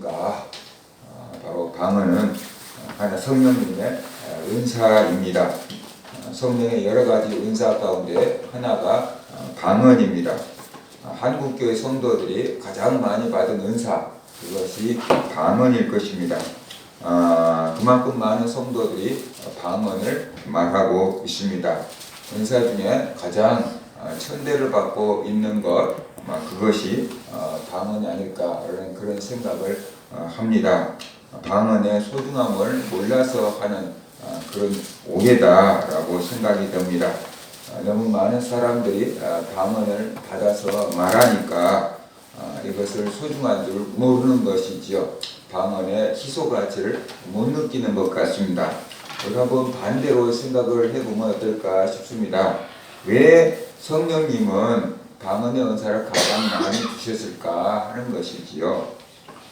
무엇인가? 바로 방언은 하나 성령님의 은사입니다. 성령의 여러 가지 은사 가운데 하나가 방언입니다. 한국교회 성도들이 가장 많이 받은 은사, 그것이 방언일 것입니다. 그만큼 많은 성도들이 방언을 말하고 있습니다. 은사 중에 가장 천대를 받고 있는 것, 그것이 방언이 아닐까라는 그런 생각을 합니다. 방언의 소중함을 몰라서 하는 그런 오해다라고 생각이 듭니다. 너무 많은 사람들이 방언을 받아서 말하니까 이것을 소중한 줄 모르는 것이지요. 방언의 희소 가치를 못 느끼는 것 같습니다. 우리 한번 반대로 생각을 해보면 어떨까 싶습니다. 왜 성령님은 방언의 은사를 가장 많이 주셨을까 하는 것이지요.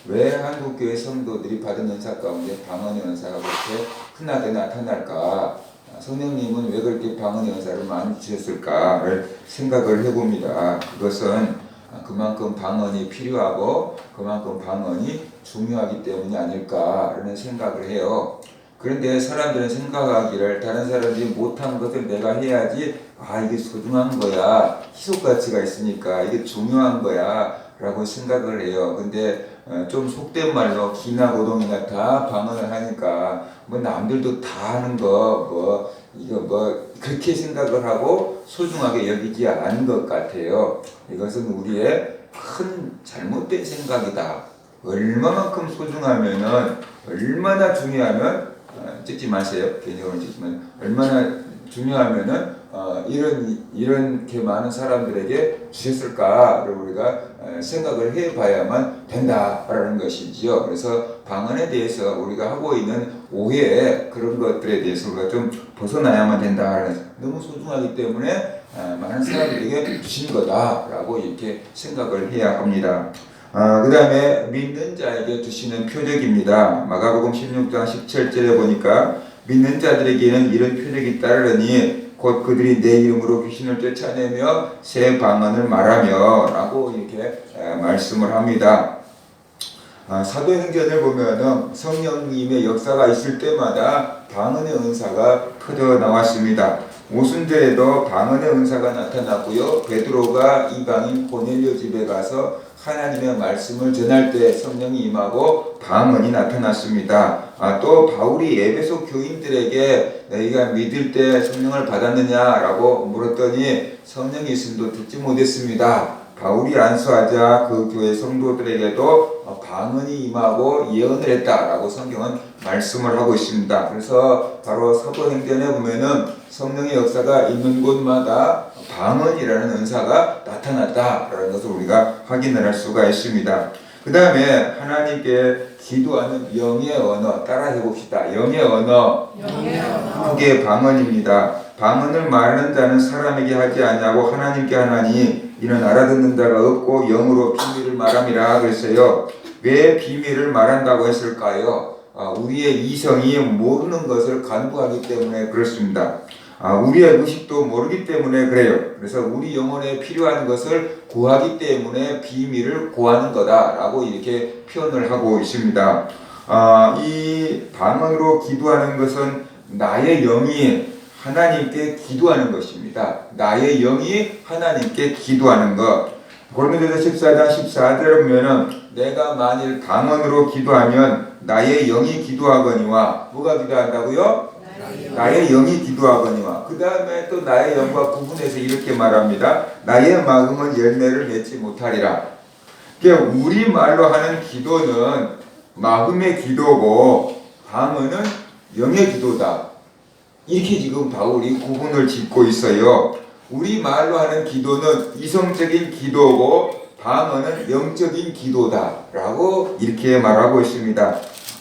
왜 한국교회 성도들이 받은 은사 가운데 방언의 은사가 그렇게 흔하게 나타날까? 성령님은 왜 그렇게 방언의 은사를 많이 주셨을까를 생각을 해봅니다. 그것은 그만큼 방언이 필요하고 그만큼 방언이 중요하기 때문이 아닐까라는 생각을 해요. 그런데 사람들은 생각하기를 다른 사람들이 못한 것을 내가 해야지, 이게 소중한 거야, 희소가치가 있으니까 이게 중요한 거야 라고 생각을 해요. 근데 좀 속된 말로 기나 고동이나 다 방언을 하니까 남들도 다 하는 거 그렇게 생각을 하고 소중하게 여기지 않은 것 같아요. 이것은 우리의 큰 잘못된 생각이다. 얼마만큼 소중하면은, 얼마나 중요하면, 찍지 마세요. 개인적으로 찍지만, 얼마나 중요하면은 이렇게 많은 사람들에게 주셨을까를 우리가 생각을 해봐야만 된다라는 것이지요. 그래서 방언에 대해서 우리가 하고 있는 오해, 그런 것들에 대해서 우리가 좀 벗어나야만 된다. 너무 소중하기 때문에 많은 사람들에게 주신 거다라고 이렇게 생각을 해야 합니다. 그 다음에 믿는 자에게 주시는 표적입니다. 마가복음 16장 17절에 보니까 믿는 자들에게는 이런 표적이 따르니 곧 그들이 내 이름으로 귀신을 쫓아내며 새 방언을 말하며 라고 이렇게 말씀을 합니다. 사도행전을 보면은 성령님의 역사가 있을 때마다 방언의 은사가 터져 나왔습니다. 오순절에도 방언의 은사가 나타났고요. 베드로가 이방인 고넬료 집에 가서 하나님의 말씀을 전할 때 성령이 임하고 방언이 나타났습니다. 또 바울이 에베소 교인들에게 너희가 믿을 때 성령을 받았느냐라고 물었더니 성령이 있음도 듣지 못했습니다. 바울이 안수하자 그 교회 성도들에게도 방언이 임하고 예언을 했다라고 성경은 말씀을 하고 있습니다. 그래서 바로 사도행전에 보면은 성령의 역사가 있는 곳마다 방언이라는 은사가 나타났다라는 것을 우리가 확인을 할 수가 있습니다. 그 다음에 하나님께 기도하는 영의 언어 따라해 봅시다. 영의 언어. 그게 방언입니다. 방언을 말하는 자는 사람에게 하지 아니하고 하나님께 하나니 이는 알아듣는 자가 없고 영으로 비밀을 말함이라 그랬어요. 왜 비밀을 말한다고 했을까요? 우리의 이성이 모르는 것을 간구하기 때문에 그렇습니다. 우리의 의식도 모르기 때문에 그래요. 그래서 우리 영혼에 필요한 것을 구하기 때문에 비밀을 구하는 거다라고 이렇게 표현을 하고 있습니다. 이 방언으로 기도하는 것은 나의 영이 하나님께 기도하는 것입니다. 나의 영이 하나님께 기도하는 것. 고린도전서 14장 14절에 보면은 내가 만일 방언으로 기도하면 나의 영이 기도하거니와, 뭐가 기도한다고요? 나의 영이 기도하거니와. 그 다음에 또 나의 영과 구분해서 이렇게 말합니다. 나의 마음은 열매를 맺지 못하리라. 그러니까 우리말로 하는 기도는 마음의 기도고 방언은 영의 기도다. 이렇게 지금 바울이 구분을 짓고 있어요. 우리말로 하는 기도는 이성적인 기도고 방언은 영적인 기도다라고 이렇게 말하고 있습니다.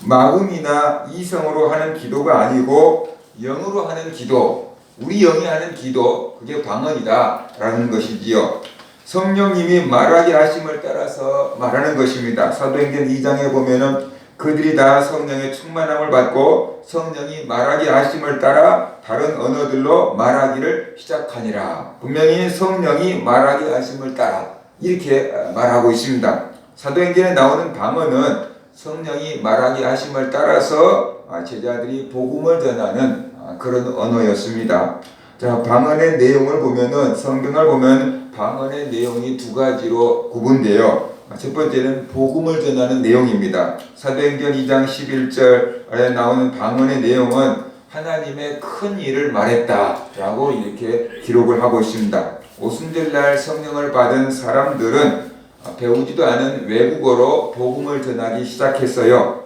마음이나 이성으로 하는 기도가 아니고 영으로 하는 기도, 우리 영이 하는 기도, 그게 방언이다라는 것이지요. 성령님이 말하게 하심을 따라서 말하는 것입니다. 사도행전 2장에 보면은 그들이 다 성령의 충만함을 받고 성령이 말하게 하심을 따라 다른 언어들로 말하기를 시작하니라. 분명히 성령이 말하게 하심을 따라 이렇게 말하고 있습니다. 사도행전에 나오는 방언은 성령이 말하게 하심을 따라서 제자들이 복음을 전하는 그런 언어였습니다. 자, 방언의 내용을 보면은 성경을 보면 방언의 내용이 두 가지로 구분돼요. 첫 번째는 복음을 전하는 내용입니다. 사도행전 2장 11절에 나오는 방언의 내용은 하나님의 큰 일을 말했다라고 이렇게 기록을 하고 있습니다. 오순절날 성령을 받은 사람들은 배우지도 않은 외국어로 복음을 전하기 시작했어요.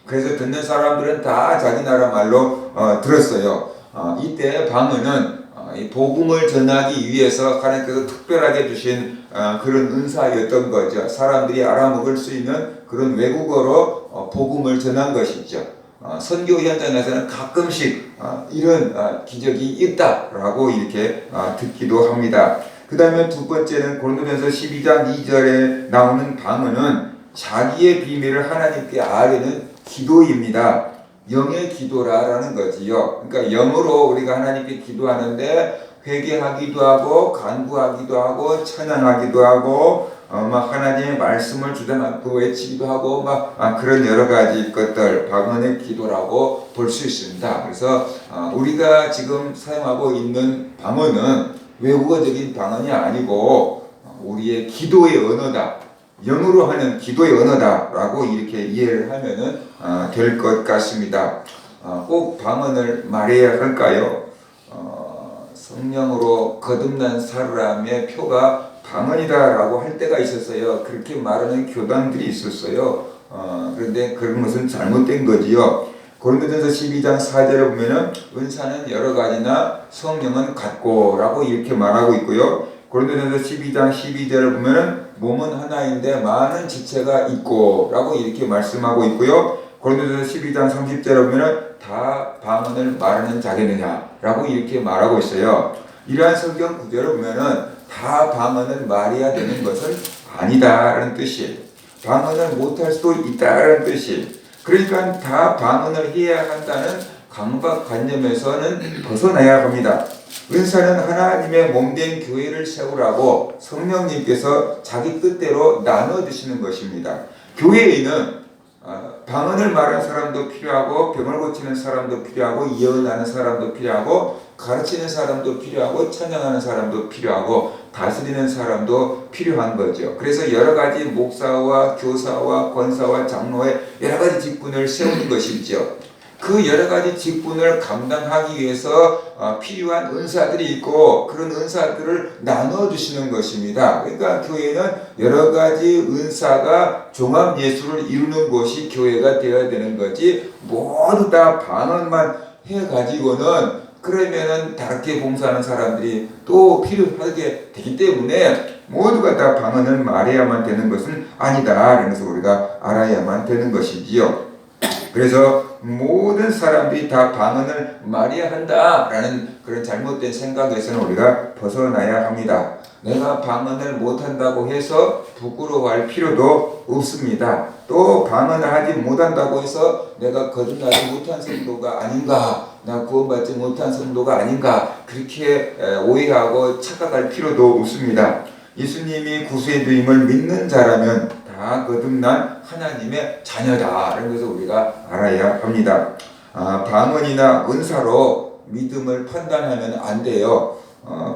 그래서 듣는 사람들은 다 자기 나라 말로 들었어요. 이때 방언은 이 복음을 전하기 위해서 하나님께서 특별하게 주신 그런 은사였던 거죠. 사람들이 알아먹을 수 있는 그런 외국어로 복음을 전한 것이죠. 선교 현장에서는 가끔씩 이런 기적이 있다라고 이렇게 듣기도 합니다. 그 다음에 두 번째는 고린도전서 12장 2절에 나오는 방언은 자기의 비밀을 하나님께 아뢰는 기도입니다. 영의 기도라는 거지요. 그러니까 영으로 우리가 하나님께 기도하는데 회개하기도 하고 간구하기도 하고 찬양하기도 하고 막 하나님의 말씀을 주장하고 외치기도 하고 막 그런 여러 가지 것들 방언의 기도라고 볼 수 있습니다. 그래서 우리가 지금 사용하고 있는 방언은 외국어적인 방언이 아니고 우리의 기도의 언어다. 영으로 하는 기도의 언어다라고 이렇게 이해를 하면은 될 것 같습니다. 꼭 방언을 말해야 할까요? 성령으로 거듭난 사람의 표가 방언이다라고 할 때가 있었어요. 그렇게 말하는 교단들이 있었어요. 그런데 그런 것은 잘못된 거지요. 고린도전서 12장 4절에 보면은 은사는 여러 가지나 성령은 같고라고 이렇게 말하고 있고요. 고린도전서 12장 12절을 보면은 몸은 하나인데 많은 지체가 있고라고 이렇게 말씀하고 있고요. 고린도전서 12장 30절에 보면은 다 방언을 말하는 자겠느냐라고 이렇게 말하고 있어요. 이러한 성경 구절을 보면은 다 방언을 말해야 되는 것은 아니다라는 뜻이에요. 방언을 못할 수도 있다라는 뜻이에요. 그러니까 다 방언을 해야 한다는 강박관념에서는 벗어나야 합니다. 은사는 하나님의 몸된 교회를 세우라고 성령님께서 자기 뜻대로 나눠주시는 것입니다. 교회에는 방언을 말하는 사람도 필요하고 병을 고치는 사람도 필요하고 예언하는 사람도 필요하고 가르치는 사람도 필요하고 찬양하는 사람도 필요하고 다스리는 사람도 필요한 거죠. 그래서 여러 가지 목사와 교사와 권사와 장로의 여러 가지 직분을 세우는 것이죠. 그 여러 가지 직분을 감당하기 위해서 필요한 은사들이 있고 그런 은사들을 나눠주시는 것입니다. 그러니까 교회는 여러 가지 은사가 종합 예수를 이루는 곳이 교회가 되어야 되는 거지 모두 다 방언만 해가지고는 그러면은 다르게 봉사하는 사람들이 또 필요하게 되기 때문에 모두가 다 방언을 말해야만 되는 것은 아니다. 그래서 우리가 알아야만 되는 것이지요. 그래서 모든 사람들이 다 방언을 말해야 한다라는 그런 잘못된 생각에서는 우리가 벗어나야 합니다. 내가 방언을 못한다고 해서 부끄러워할 필요도 없습니다. 또 방언을 하지 못한다고 해서 내가 거듭나지 못한 성도가 아닌가, 나 구원받지 못한 성도가 아닌가 그렇게 오해하고 착각할 필요도 없습니다. 예수님이 구수의 주임을 믿는 자라면 다 거듭난 하나님의 자녀다라는 것을 우리가 알아야 합니다. 방언이나 은사로 믿음을 판단하면 안 돼요.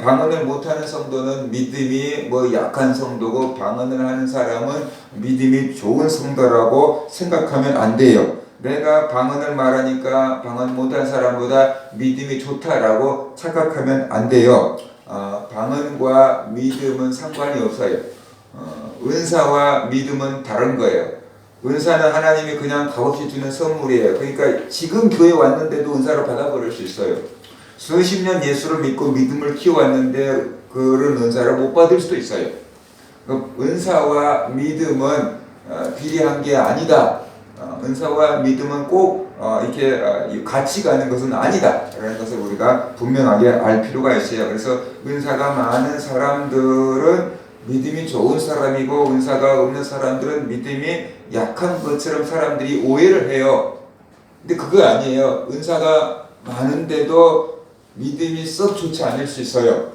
방언을 못하는 성도는 믿음이 약한 성도고 방언을 하는 사람은 믿음이 좋은 성도라고 생각하면 안 돼요. 내가 방언을 말하니까 방언 못한 사람보다 믿음이 좋다라고 착각하면 안 돼요. 방언과 믿음은 상관이 없어요. 은사와 믿음은 다른 거예요. 은사는 하나님이 그냥 값없이 주는 선물이에요. 그러니까 지금 교회 왔는데도 은사를 받아버릴 수 있어요. 수십 년 예수를 믿고 믿음을 키워왔는데 그런 은사를 못 받을 수도 있어요. 은사와 믿음은 비례한 게 아니다. 은사와 믿음은 꼭 이렇게 같이 가는 것은 아니다 라는 것을 우리가 분명하게 알 필요가 있어요. 그래서 은사가 많은 사람들은 믿음이 좋은 사람이고 은사가 없는 사람들은 믿음이 약한 것처럼 사람들이 오해를 해요. 근데 그거 아니에요. 은사가 많은데도 믿음이 썩 좋지 않을 수 있어요.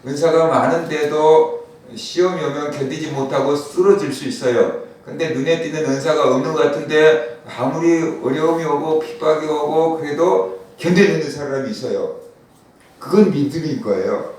은사가 많은데도 시험이 오면 견디지 못하고 쓰러질 수 있어요. 근데 눈에 띄는 은사가 없는 것 같은데 아무리 어려움이 오고 핍박이 오고 그래도 견뎌내는 사람이 있어요. 그건 믿음인 거예요.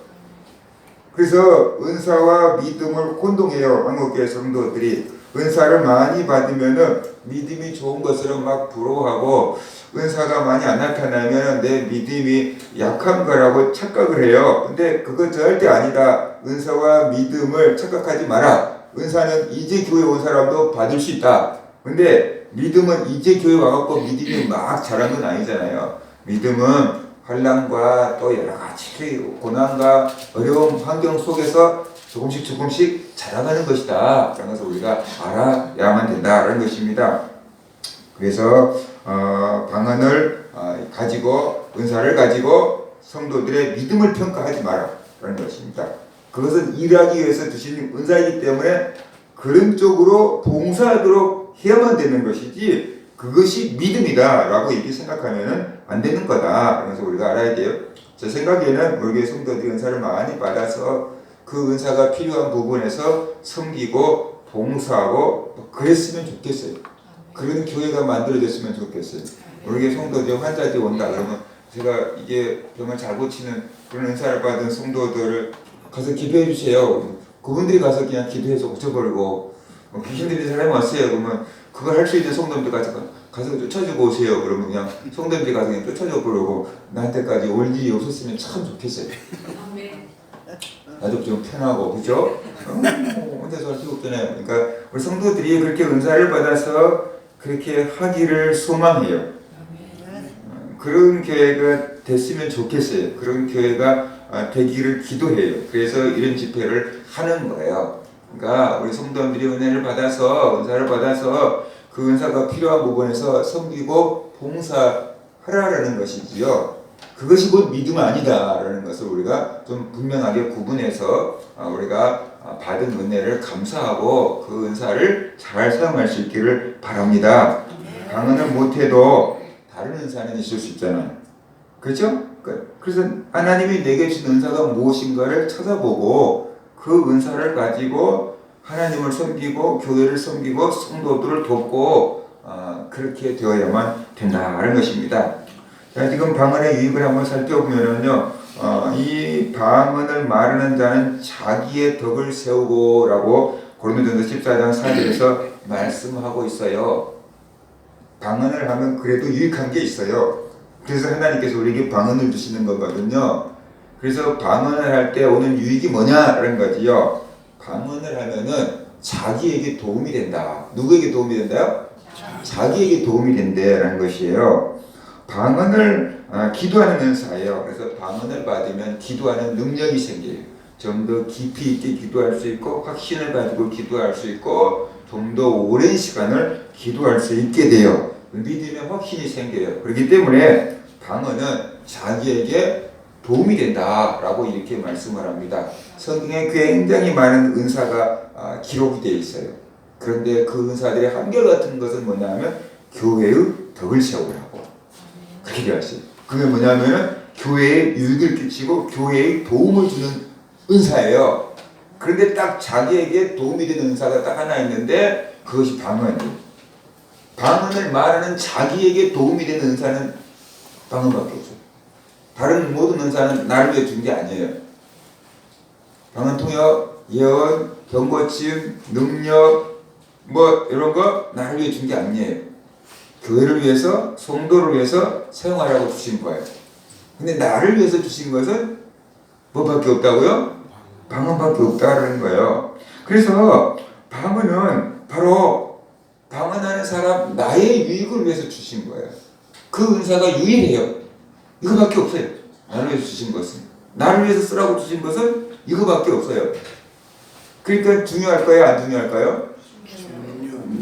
그래서 은사와 믿음을 혼동해요. 한국교회 성도들이. 은사를 많이 받으면은 믿음이 좋은 것으로 막 부러워하고, 은사가 많이 안 나타나면 내 믿음이 약한 거라고 착각을 해요. 근데 그거 절대 아니다. 은사와 믿음을 착각하지 마라. 은사는 이제 교회 온 사람도 받을 수 있다. 근데 믿음은 이제 교회 와갖고 믿음이 막 자란 건 아니잖아요. 믿음은 환난과 또 여러 가지 고난과 어려운 환경 속에서 조금씩 자라가는 것이다. 그런 것을 우리가 알아야만 된다라는 것입니다. 그래서 방언을 가지고, 은사를 가지고 성도들의 믿음을 평가하지 마라라는 것입니다. 그것은 일하기 위해서 주신 은사이기 때문에 그런 쪽으로 봉사하도록 해야만 되는 것이지, 그것이 믿음이다라고 이렇게 생각하면은 안 되는 거다. 그래서 우리가 알아야 돼요. 제 생각에는 우리 교회 성도들이 은사를 많이 받아서 그 은사가 필요한 부분에서 섬기고 봉사하고 그랬으면 좋겠어요. 그런 교회가 만들어졌으면 좋겠어요. 우리 교회 성도들 환자들이 온다 그러면 제가 이게 병을 잘 고치는 그런 은사를 받은 성도들을 가서 기도해 주세요. 그분들이 가서 그냥 기도해서 고쳐버리고, 귀신들이 사람이 왔어요. 그러면 그걸 할 수 있는 성도들 가서 쫓아주고 오세요. 그러면 그냥 성도들이 가서 그냥 쫓아줘 버리고 나한테까지 올 일이 없었으면 참 좋겠어요. 나도 좀 편하고, 그죠? 혼자서 할 수 없잖아요. 그러니까 우리 성도들이 그렇게 은사를 받아서 그렇게 하기를 소망해요. 그런 교회가 됐으면 좋겠어요. 그런 교회가 되기를 기도해요. 그래서 이런 집회를 하는 거예요. 그러니까 우리 성도들이 은혜를 받아서, 은사를 받아서 그 은사가 필요한 부분에서 섬기고 봉사하라는 것이지요. 그것이 곧 믿음 아니다라는 것을 우리가 좀 분명하게 구분해서 우리가 받은 은혜를 감사하고 그 은사를 잘 사용할 수 있기를 바랍니다. 방언을 못해도 다른 은사는 있을 수 있잖아요. 그렇죠? 그래서 하나님이 내게 주신 은사가 무엇인가를 찾아보고 그 은사를 가지고 하나님을 섬기고 교회를 섬기고 성도들을 돕고 그렇게 되어야만 된다는 것입니다. 자, 지금 방언의 유익을 한번 살펴보면요, 이 방언을 말하는 자는 자기의 덕을 세우고라고 고린도전서 14장 4절에서 말씀하고 있어요. 방언을 하면 그래도 유익한 게 있어요. 그래서 하나님께서 우리에게 방언을 주시는 거거든요. 그래서 방언을 할 때 오는 유익이 뭐냐라는 거지요. 방언을 하면은 자기에게 도움이 된다. 누구에게 도움이 된다요? 자기에게 도움이 된다라는 것이에요. 방언을 기도하는 은사예요. 그래서 방언을 받으면 기도하는 능력이 생겨요. 좀 더 깊이 있게 기도할 수 있고, 확신을 가지고 기도할 수 있고, 좀 더 오랜 시간을 기도할 수 있게 돼요. 믿음의 확신이 생겨요. 그렇기 때문에 방언은 자기에게 도움이 된다라고 이렇게 말씀을 합니다. 성경에 굉장히 많은 은사가 기록이 되어 있어요. 그런데 그 은사들의 한결같은 것은 뭐냐면 교회의 덕을 세우라고 그렇게 되어 있어요. 그게 뭐냐면 교회에 유익을 끼치고 교회에 도움을 주는 은사예요. 그런데 딱 자기에게 도움이 되는 은사가 딱 하나 있는데 그것이 방언이에요. 방언을 말하는 자기에게 도움이 되는 은사는 방언밖에 없어요. 다른 모든 은사는 나를 위해 준 게 아니에요. 방언 통역, 예언, 병고침, 능력 뭐 이런 거 나를 위해 준 게 아니에요. 교회를 위해서, 성도를 위해서 사용하라고 주신 거예요. 근데 나를 위해서 주신 것은 뭐밖에 없다고요? 방언밖에 없다는 거예요. 그래서 방언은 바로 방언하는 사람 나의 유익을 위해서 주신 거예요. 그 은사가 유일해요. 이거밖에 없어요. 나를 위해서 주신 것은. 나를 위해서 쓰라고 주신 것은 이거밖에 없어요. 그러니까 중요할까요? 안 중요할까요?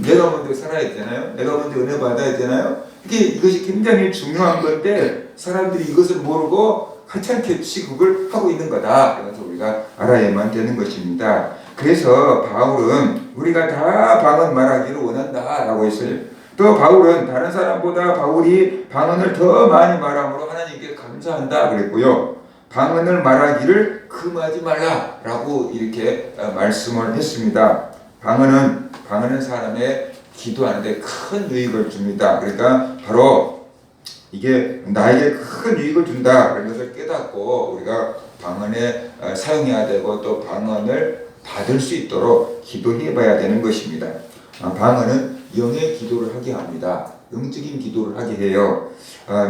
내가 먼저 살아야 되잖아요. 내가 먼저 은혜 받아야 되잖아요. 이것이 굉장히 중요한 건데 사람들이 이것을 모르고 하찮게 취급을 하고 있는 거다. 그래서 우리가 알아야만 되는 것입니다. 그래서 바울은 우리가 다 방언 말하기를 원한다라고 했어요. 또 바울은 다른 사람보다 바울이 방언을 더 많이 말함으로 하나님께 감사한다 그랬고요. 방언을 말하기를 금하지 말라라고 이렇게 말씀을 했습니다. 방언은 사람의 기도하는데 큰 유익을 줍니다. 그러니까 바로 이게 나에게 큰 유익을 준다 그런 것을 깨닫고 우리가 방언에 사용해야 되고 또 방언을 받을 수 있도록 기도해 봐야 되는 것입니다. 방언은 영의 기도를 하게 합니다. 영적인 기도를 하게 해요.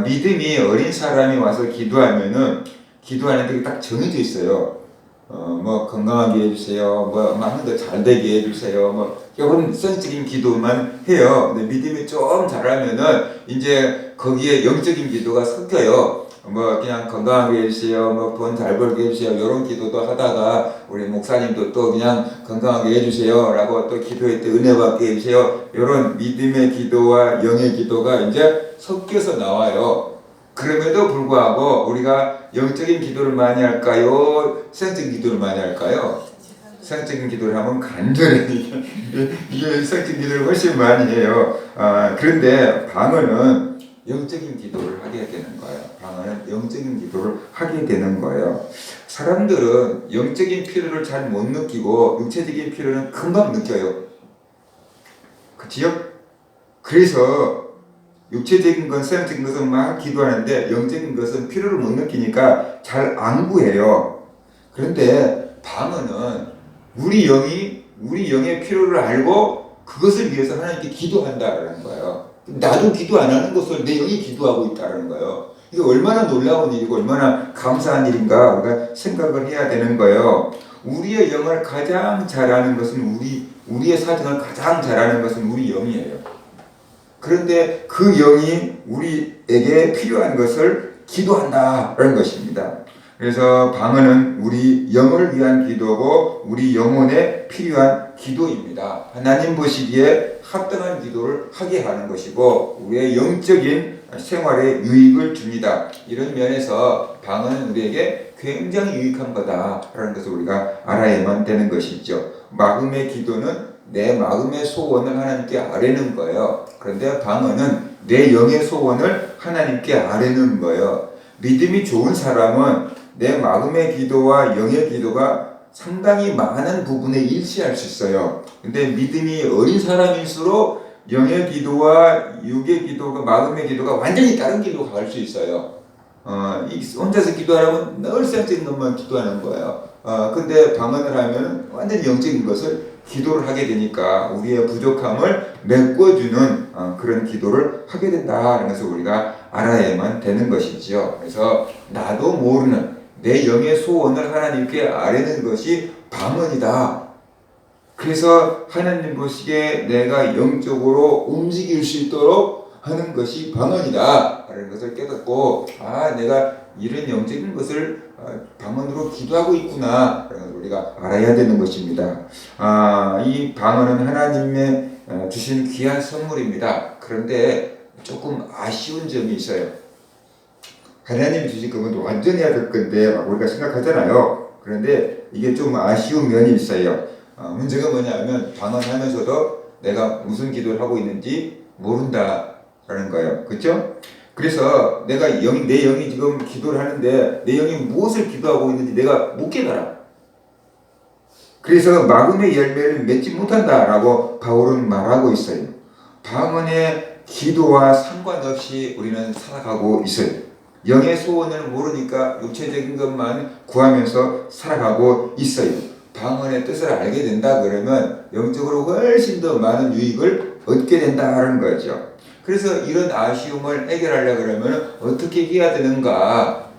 믿음이 어린 사람이 와서 기도하면은 기도하는 게 딱 정해져 있어요. 뭐 건강하게 해주세요. 뭐 하는 거 잘 되게 해주세요. 뭐 이런 성적인 기도만 해요. 근데 믿음이 좀 잘하면은 이제 거기에 영적인 기도가 섞여요. 뭐 그냥 건강하게 해주세요. 뭐 돈 잘 벌게 해주세요. 이런 기도도 하다가 우리 목사님도 또 그냥 건강하게 해주세요라고 또 기도할 때 은혜 받게 해주세요. 이런 믿음의 기도와 영의 기도가 이제 섞여서 나와요. 그럼에도 불구하고 우리가 영적인 기도를 많이 할까요? 성적인 기도를 많이 할까요? 성적인 기도를 하면 간절히 이게 성적인 기도를 훨씬 많이 해요. 그런데 방언은 영적인 기도를 하게 되는 거예요. 방언은 영적인 기도를 하게 되는 거예요. 사람들은 영적인 필요를 잘 못 느끼고 육체적인 필요는 금방 느껴요. 그치요? 그래서 육체적인 건, 성적인 것은 막 기도하는데 영적인 것은 필요를 못 느끼니까 잘 안 구해요. 그런데 방언은 우리 영의 필요를 알고 그것을 위해서 하나님께 기도한다라는 거예요. 나도 기도 안 하는 것을 내 영이 기도하고 있다는 거예요. 이게 얼마나 놀라운 일이고 얼마나 감사한 일인가 우리가 생각을 해야 되는 거예요. 우리의 영을 가장 잘하는 것은 우리의 사정을 가장 잘하는 것은 우리 영이에요. 그런데 그 영이 우리에게 필요한 것을 기도한다라는 것입니다. 그래서 방언은 우리 영을 위한 기도고 우리 영혼에 필요한 기도입니다. 하나님 보시기에 합당한 기도를 하게 하는 것이고 우리의 영적인 생활에 유익을 줍니다. 이런 면에서 방언은 우리에게 굉장히 유익한 거다라는 것을 우리가 알아야만 되는 것이죠. 마음의 기도는 내 마음의 소원을 하나님께 아뢰는 거예요. 그런데 방언은 내 영의 소원을 하나님께 아뢰는 거예요. 믿음이 좋은 사람은 내 마음의 기도와 영의 기도가 상당히 많은 부분에 일치할 수 있어요. 근데 믿음이 어린 사람일수록 영의 기도와 육의 기도가 마음의 기도가 완전히 다른 길로 갈 수 있어요. 혼자서 기도하려면 늘 성적인 것만 기도하는 거예요. 근데 방언을 하면 완전히 영적인 것을 기도를 하게 되니까 우리의 부족함을 메꿔주는 그런 기도를 하게 된다는 것을 우리가 알아야만 되는 것이죠. 그래서 나도 모르는 내 영의 소원을 하나님께 아뢰는 것이 방언이다. 그래서 하나님 보시기에 내가 영적으로 움직일 수 있도록 하는 것이 방언이다 라는 것을 깨닫고 내가 이런 영적인 것을 방언으로 기도하고 있구나 라는 것을 우리가 알아야 되는 것입니다. 이 방언은 하나님의 주신 귀한 선물입니다. 그런데 조금 아쉬운 점이 있어요. 하나님이 주신 것은 완전히 해야 될 건데 우리가 생각하잖아요. 그런데 이게 좀 아쉬운 면이 있어요. 문제가 뭐냐면 방언하면서도 내가 무슨 기도를 하고 있는지 모른다라는 거예요. 그렇죠? 그래서 내 영이 지금 기도를 하는데 내 영이 무엇을 기도하고 있는지 내가 못 깨달아. 그래서 마음의 열매를 맺지 못한다라고 바울은 말하고 있어요. 방언의 기도와 상관없이 우리는 살아가고 있어요. 영의 소원을 모르니까 육체적인 것만 구하면서 살아가고 있어요. 방언의 뜻을 알게 된다 그러면 영적으로 훨씬 더 많은 유익을 얻게 된다는 거죠. 그래서 이런 아쉬움을 해결하려고 그러면 어떻게 해야 되는가?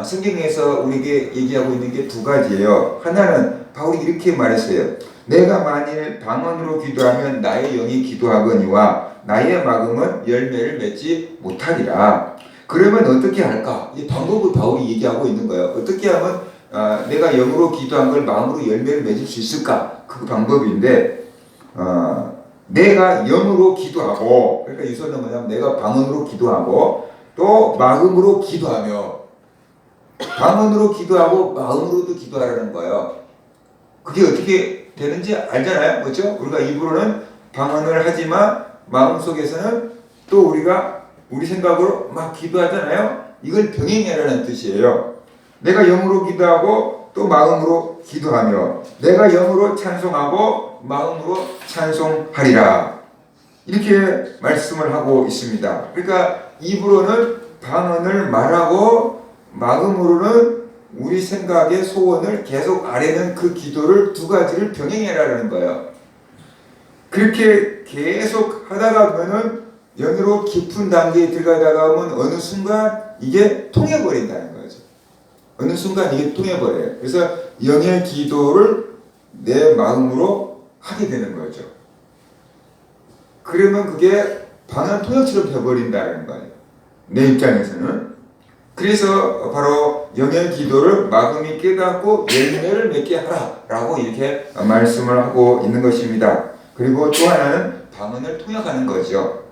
성경에서 우리에게 얘기하고 있는 게 두 가지예요. 하나는 바울이 이렇게 말했어요. 내가 만일 방언으로 기도하면 나의 영이 기도하거니와 나의 마음은 열매를 맺지 못하리라. 그러면 어떻게 할까? 이 방법을 바울이 얘기하고 있는 거예요. 어떻게 하면 내가 영으로 기도한 걸 마음으로 열매를 맺을 수 있을까? 그 방법인데 내가 영으로 기도하고 그러니까 이 소리는 뭐냐면 내가 방언으로 기도하고 또 마음으로 기도하며 방언으로 기도하고 마음으로도 기도하라는 거예요. 그게 어떻게 되는지 알잖아요. 그렇죠? 우리가 입으로는 방언을 하지만 마음속에서는 또 우리 생각으로 막 기도하잖아요. 이걸 병행해라는 뜻이에요. 내가 영으로 기도하고 또 마음으로 기도하며 내가 영으로 찬송하고 마음으로 찬송하리라. 이렇게 말씀을 하고 있습니다. 그러니까 입으로는 방언을 말하고 마음으로는 우리 생각의 소원을 계속 아뢰는 그 기도를 두 가지를 병행해라는 거예요. 그렇게 계속 하다가 보면은 영으로 깊은 단계에 들어가다가 보면 어느 순간 이게 통해버린다는 거죠. 어느 순간 이게 통해버려요. 그래서 영의 기도를 내 마음으로 하게 되는 거죠. 그러면 그게 방언 통역처럼 되어버린다는 거예요. 내 입장에서는. 그래서 바로 영의 기도를 마음이 깨닫고 열매를 맺게 하라라고 이렇게 말씀을 하고 있는 것입니다. 그리고 또 하나는 방언을 통역하는 거죠.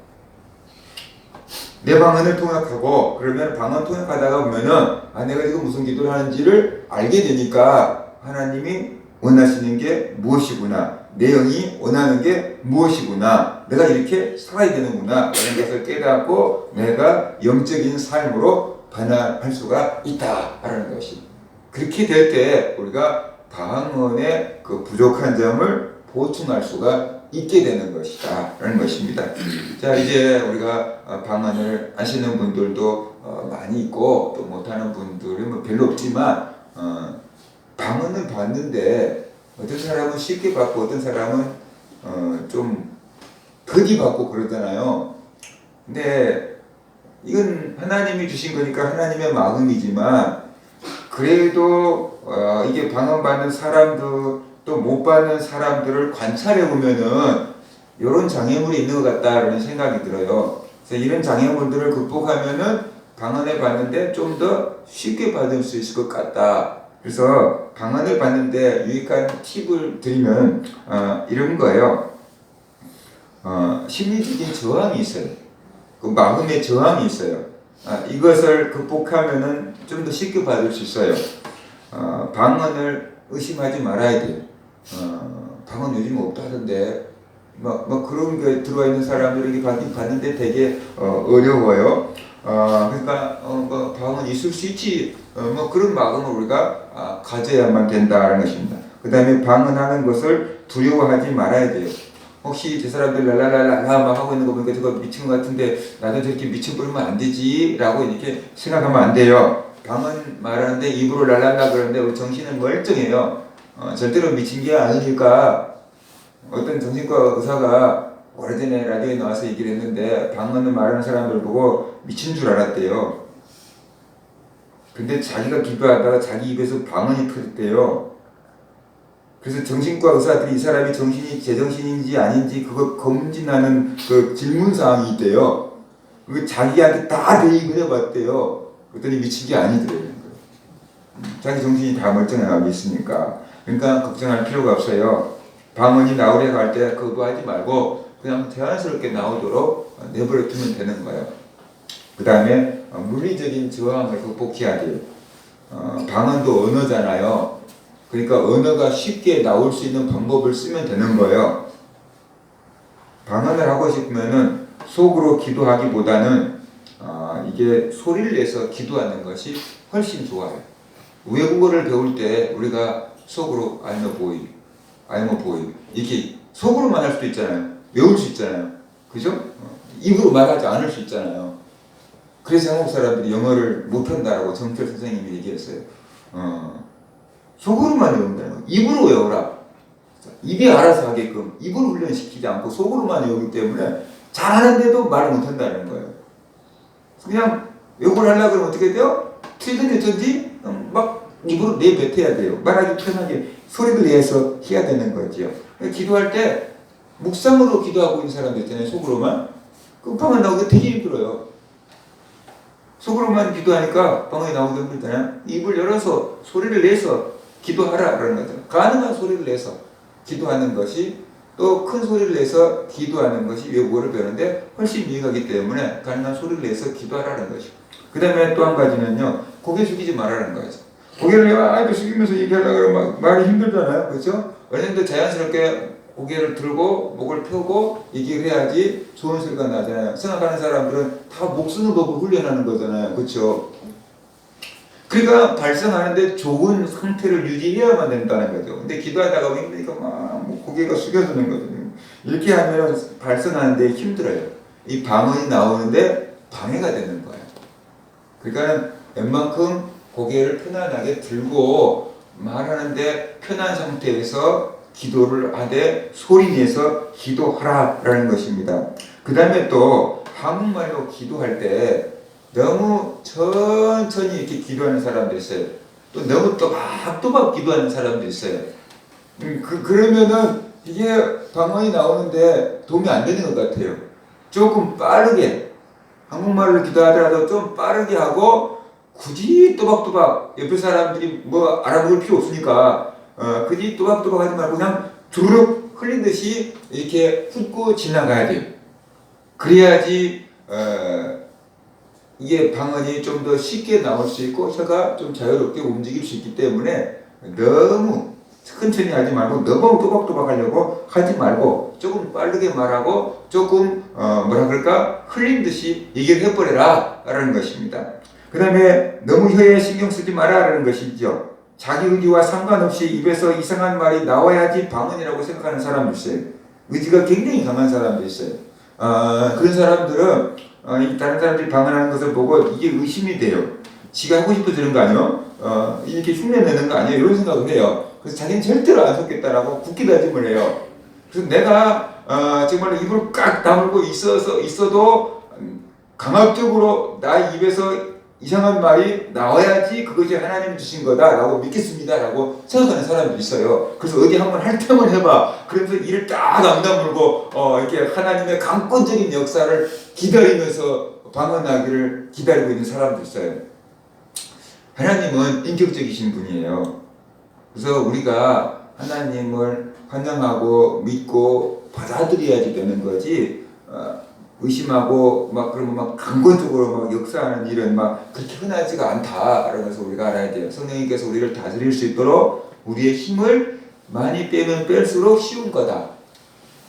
내 방언을 통역하고 그러면 방언 통역하다가 보면은 내가 지금 무슨 기도를 하는지를 알게 되니까 하나님이 원하시는 게 무엇이구나, 내 영이 원하는 게 무엇이구나, 내가 이렇게 살아야 되는구나 이런 것을 깨닫고 내가 영적인 삶으로 반환할 수가 있다라는 것이. 그렇게 될 때 우리가 방언의 그 부족한 점을 보충할 수가 있게 되는 것이다 라는 것입니다. 자, 이제 우리가 방언을 아시는 분들도 많이 있고 또 못하는 분들은 뭐 별로 없지만 방언을 받는데 어떤 사람은 쉽게 받고 어떤 사람은 좀 더디 받고 그러잖아요. 근데 이건 하나님이 주신 거니까 하나님의 마음이지만 그래도 이게 방언 받는 사람들 또 못 받는 사람들을 관찰해 보면은 이런 장애물이 있는 것 같다라는 생각이 들어요. 그래서 이런 장애물들을 극복하면은 방언을 받는데 좀 더 쉽게 받을 수 있을 것 같다. 그래서 방언을 받는데 유익한 팁을 드리면 이런 거예요. 심리적인 저항이 있어요. 그 마음의 저항이 있어요. 이것을 극복하면은 좀 더 쉽게 받을 수 있어요. 방언을 의심하지 말아야 돼요. 방언 요즘 없다던데 뭐 그런 게 들어와 있는 사람들에게 받는데 되게 어려워요. 그러니까 뭐 방언 있을 수 있지. 뭐 그런 마음을 우리가 가져야만 된다는 것입니다. 그 다음에 방언하는 것을 두려워하지 말아야 돼요. 혹시 저 사람들 랄랄랄라 막 하고 있는 거 보니까 저거 미친 것 같은데 나도 저렇게 미쳐버리면 안 되지 라고 이렇게 생각하면 안 돼요. 방언 말하는데 입으로 랄랄라 그러는데 우리 정신은 멀쩡해요. 절대로 미친 게 아니니까. 어떤 정신과 의사가 오래전에 라디오에 나와서 얘기를 했는데 방언을 말하는 사람들 보고 미친 줄 알았대요. 근데 자기가 기도하다가 자기 입에서 방언이 터졌대요. 그래서 정신과 의사들이 이 사람이 정신이 제정신인지 아닌지 그거 검진하는 그 질문사항이 있대요. 그거 자기한테 다 대입을 해봤대요. 그랬더니 미친 게 아니더래요. 자기 정신이 다 멀쩡하게 있으니까. 그러니까 걱정할 필요가 없어요. 방언이 나오려고 할 때 거부하지 말고 그냥 자연스럽게 나오도록 내버려 두면 되는 거예요. 그 다음에 물리적인 저항을 극복해야 돼요. 방언도 언어잖아요. 그러니까 언어가 쉽게 나올 수 있는 방법을 쓰면 되는 거예요. 방언을 하고 싶으면은 속으로 기도하기보다는 이게 소리를 내서 기도하는 것이 훨씬 좋아요. 외국어를 배울 때 우리가 속으로 I'm a boy 이렇게 속으로만 할 수도 있잖아요. 외울 수 있잖아요. 그죠? 입으로 말하지 않을 수 있잖아요. 그래서 한국 사람들이 영어를 못한다라고 정철 선생님이 얘기했어요. 속으로만 외운다는 거예요. 입으로 외워라. 입이 알아서 하게끔 입으로 훈련시키지 않고 속으로만 외우기 때문에 잘하는데도 말을 못한다는 거예요. 그냥 외국어를 하려고 그러면 어떻게 돼요? 틀리든 어쩐지 막 입으로 내뱉어야 돼요. 말하기 편하게 소리를 내서 해야 되는 거죠. 기도할 때 묵상으로 기도하고 있는 사람들 있잖아요. 속으로만. 그 방언 나오기 되게 힘들어요. 속으로만 기도하니까 방언이 나오기 힘들잖아요. 입을 열어서 소리를 내서 기도하라라는 거죠. 가능한 소리를 내서 기도하는 것이 또 큰 소리를 내서 기도하는 것이 외국어를 배우는데 훨씬 유익하기 때문에 가능한 소리를 내서 기도하라는 것이고. 그 다음에 또 한 가지는요. 고개 숙이지 말라는 거죠. 고개를 이렇게 숙이면서 얘기하려고 그러면 말이 힘들잖아요. 그렇죠? 어느 정도 자연스럽게 고개를 들고 목을 펴고 얘기를 해야지 좋은 소리가 나잖아요. 생각하는 사람들은 다 목 쓰는 법을 훈련하는 거잖아요. 그렇죠? 그러니까 발성하는데 좋은 상태를 유지해야만 된다는 거죠. 근데 기도하다가 힘드니까 막 고개가 숙여지는 거거든요. 이렇게 하면 발성하는데 힘들어요. 이 방언이 나오는데 방해가 되는 거예요. 그러니까 웬만큼 고개를 편안하게 들고 말하는데 편한 상태에서 기도를 하되 소리내서 기도하라라는 것입니다. 그 다음에 또 한국말로 기도할 때 너무 천천히 이렇게 기도하는 사람도 있어요. 또 너무 또박또박 기도하는 사람도 있어요. 그러면은 이게 방언이 나오는데 도움이 안 되는 것 같아요. 조금 빠르게 한국말로 기도하더라도 좀 빠르게 하고 굳이 또박또박 옆에 사람들이 뭐 알아볼 필요 없으니까 굳이 또박또박 하지 말고 그냥 주르륵 흘린 듯이 이렇게 훑고 지나가야 돼요. 그래야지 이게 방언이 좀 더 쉽게 나올 수 있고 혀가 좀 자유롭게 움직일 수 있기 때문에 너무 천천히 하지 말고 너무 또박또박 하려고 하지 말고 조금 빠르게 말하고 조금 뭐라 그럴까 흘린 듯이 얘기를 해버려라 라는 것입니다. 그 다음에 너무 혀에 신경 쓰지 마라 라는 것이죠. 자기 의지와 상관없이 입에서 이상한 말이 나와야지 방언이라고 생각하는 사람도 있어요. 의지가 굉장히 강한 사람도 있어요. 그런 사람들은 다른 사람들이 방언하는 것을 보고 이게 의심이 돼요. 지가 하고 싶어서 그런 거 아니에요? 이렇게 흉내내는 거 아니에요? 이런 생각을 해요. 그래서 자기는 절대로 안 속겠다라고 굳게 다짐을 해요. 그래서 내가 정말 입을 꽉 다물고 있어도 강압적으로 나 입에서 이상한 말이 나와야지 그것이 하나님 주신 거다라고 믿겠습니다라고 생각하는 사람도 있어요. 그래서 어디 한번 할당을 해봐. 그러면서 이를 딱 안 다물고 이렇게 하나님의 강권적인 역사를 기다리면서 방언하기를 기다리고 있는 사람도 있어요. 하나님은 인격적이신 분이에요. 그래서 우리가 하나님을 환영하고 믿고 받아들여야지 되는 거지 의심하고 그러면 강권적으로 역사하는 일은 그렇게 흔하지가 않다라는 것을 우리가 알아야 돼요. 성령님께서 우리를 다스릴 수 있도록 우리의 힘을 많이 빼면 뺄수록 쉬운 거다.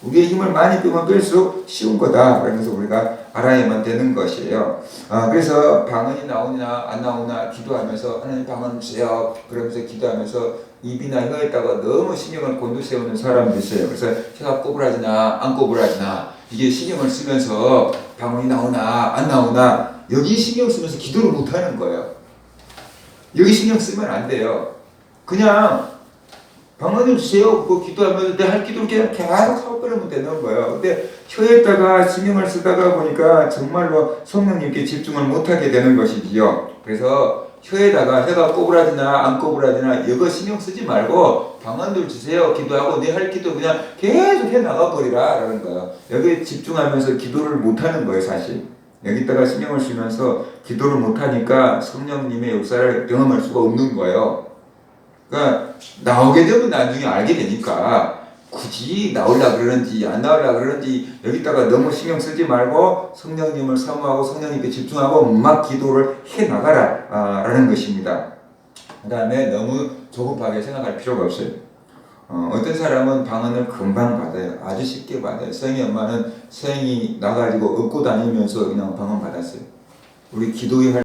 우리의 힘을 많이 빼면 뺄수록 쉬운 거다라는 것을 우리가 알아야만 되는 것이에요. 그래서 방언이 나오나 안 나오나 기도하면서 하나님 방언 주세요. 그러면서 기도하면서 입이나 혀에다가 너무 신경을 곤두세우는 사람도 있어요. 그래서 혀가 꼬부라지나 안 꼬부라지나 이게 신경을 쓰면서 방언이 나오나 안 나오나 여기 신경 쓰면서 기도를 못하는 거예요. 여기 신경 쓰면 안 돼요. 그냥 방언을 주세요. 그거 기도하면서 내 할 기도를 그냥 계속 하고 그러면 되는 거예요. 근데 혀에다가 신경을 쓰다가 보니까 정말로 성령님께 집중을 못하게 되는 것이지요. 그래서 혀가 꼬부라지나 안 꼬부라지나 이거 신경 쓰지 말고 방언을 주세요. 기도하고 내 할 기도 그냥 계속 해 나가버리라 라는 거예요. 여기에 집중하면서 기도를 못하는 거예요. 사실 여기다가 신경을 쓰면서 기도를 못하니까 성령님의 역사를 경험할 수가 없는 거예요. 그러니까 나오게 되면 나중에 알게 되니까 굳이 나오려고 그러는지 안 나오려고 그러는지 여기다가 너무 신경 쓰지 말고 성령님을 사모하고 성령님께 집중하고 막 기도를 해나가라 라는 것입니다. 그 다음에 너무 조급하게 생각할 필요가 없어요. 어떤 사람은 방언을 금방 받아요. 아주 쉽게 받아요. 서영이 엄마는 서영이 나가지고 업고 다니면서 그냥 방언 받았어요. 우리 기도회 할